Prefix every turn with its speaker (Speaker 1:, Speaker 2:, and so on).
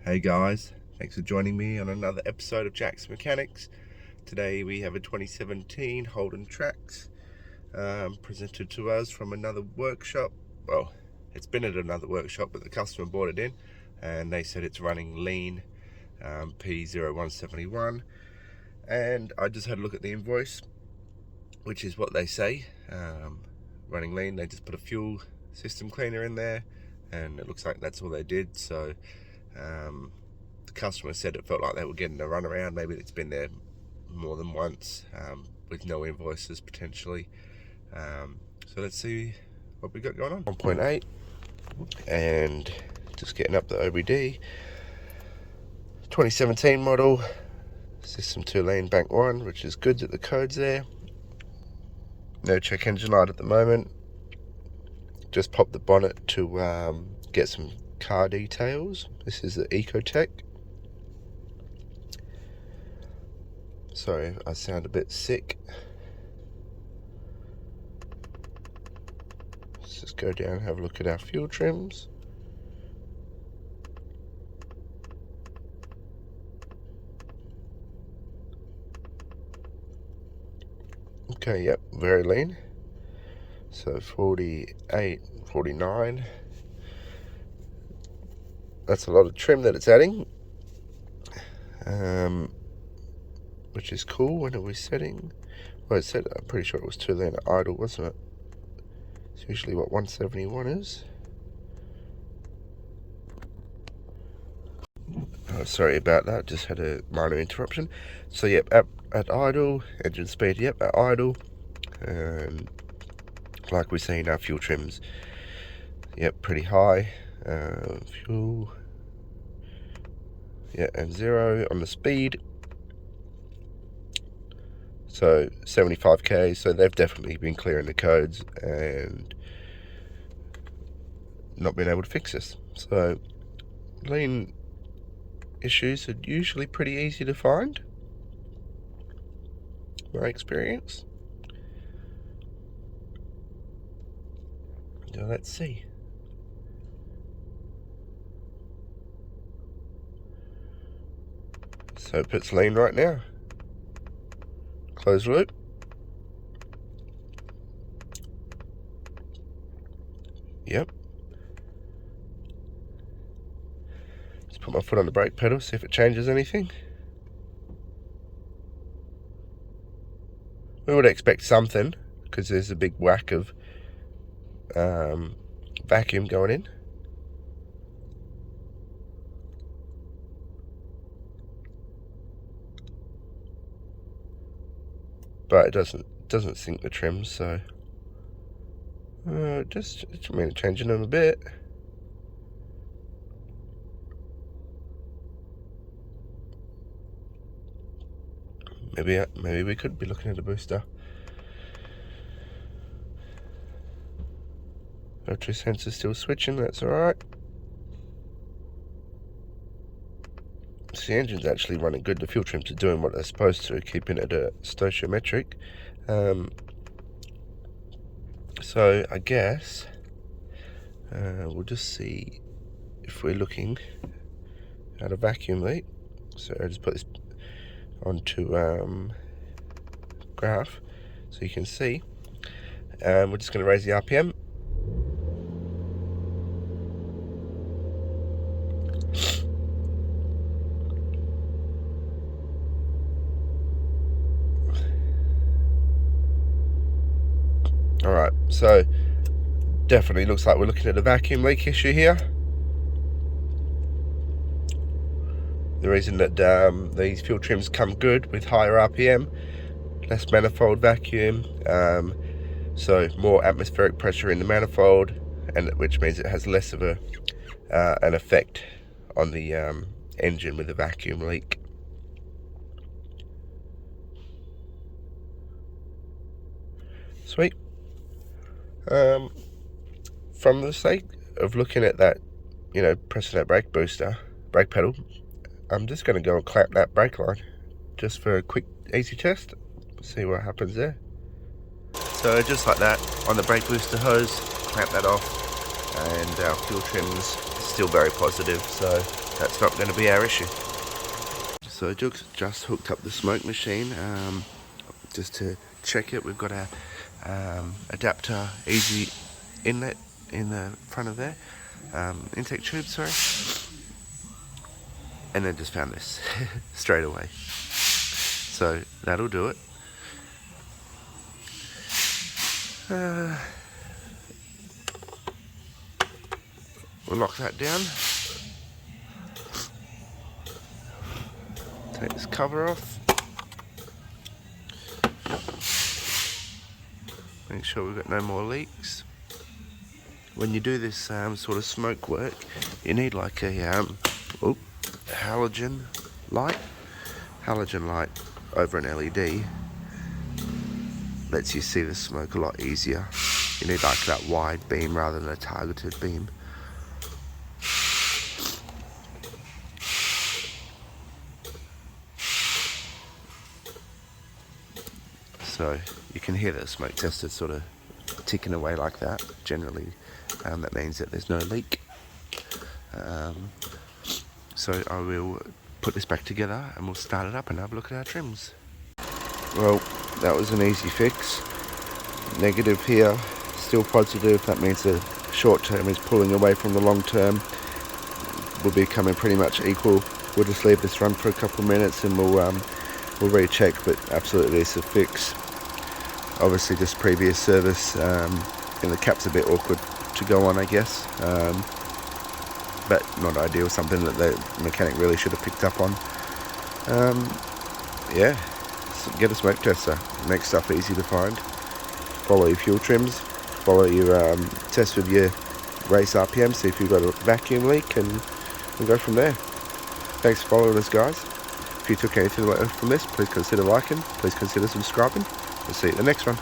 Speaker 1: Hey guys, thanks for joining me on another episode of Jack's Mechanics. Today we have a 2017 Holden Trax presented to us from another workshop. Well, it's been at another workshop, but the customer brought it in and they said it's running lean, p0171, and I just had a look at the invoice, which is what they say. Running lean, they just put a fuel system cleaner in there and it looks like that's all they did. So the customer said it felt like they were getting a runaround. Maybe it's been there more than once, with no invoices potentially. So let's see what we got going on. 1.8 and just getting up the OBD. 2017 model, system 2 lane bank 1, which is good that the code's there. No check engine light at the moment. Just popped the bonnet to get some car details. This is the Ecotech. Sorry, I sound a bit sick. Let's just go down and have a look at our fuel trims. Okay, yep, very lean. So 48, 49. That's a lot of trim that it's adding. Which is cool. When are we setting? Well, it said, I'm pretty sure it was 2 lane at idle, wasn't it? It's usually what 171 is. Oh, sorry about that, just had a minor interruption. So yep, at idle, engine speed, yep, at idle. And like we're seeing our fuel trims, yep, pretty high. Fuel, yeah, and 0 on the speed. So 75k, so they've definitely been clearing the codes and not been able to fix this. So lean issues are usually pretty easy to find, my experience. Now let's see. So it puts lean right now. Close loop. Yep. Just put my foot on the brake pedal, see if it changes anything. We would expect something, because there's a big whack of vacuum going in. But it doesn't sink the trims, so just changing them a bit. Maybe we could be looking at a booster. Battery sensor still switching, that's alright. So the engine's actually running good. The fuel trims are doing what they're supposed to, keeping it at stoichiometric. So I guess we'll just see if we're looking at a vacuum leak. So I'll just put this onto graph so you can see. We're just going to raise the RPM. Alright, so definitely looks like we're looking at a vacuum leak issue here. The reason that these fuel trims come good with higher RPM, less manifold vacuum, so more atmospheric pressure in the manifold, and which means it has less of an effect on the engine with a vacuum leak. Sweet. From the sake of looking at that, pressing that brake pedal, I'm just going to go and clamp that brake line just for a quick easy test, see what happens there. So just like that, on the brake booster hose, clamp that off, and our fuel trim's still very positive, so that's not going to be our issue. So just hooked up the smoke machine just to check it. We've got our adapter easy inlet in the front of there, intake tube, sorry, and then just found this straight away. So that'll do it. We'll lock that down. Take this cover off. Make sure we've got no more leaks. When you do this sort of smoke work, you need like a halogen light. Halogen light over an LED lets you see the smoke a lot easier. You need like that wide beam rather than a targeted beam. So you can hear the smoke tester sort of ticking away like that. Generally, that means that there's no leak. So I will put this back together and we'll start it up and have a look at our trims. Well, that was an easy fix. Negative here, still positive. That means the short term is pulling away from the long term. Will be becoming pretty much equal. We'll just leave this run for a couple of minutes and we'll recheck, but absolutely it's a fix. Obviously just previous service, and the cap's a bit awkward to go on, I guess, but not ideal, something that the mechanic really should have picked up on. Yeah, so get a smoke tester, makes stuff easy to find. Follow your fuel trims, follow your test with your race RPM, see if you've got a vacuum leak, and we'll go from there. Thanks for following us, guys. If you took anything from this, please consider liking, please consider subscribing. We'll see you at the next one.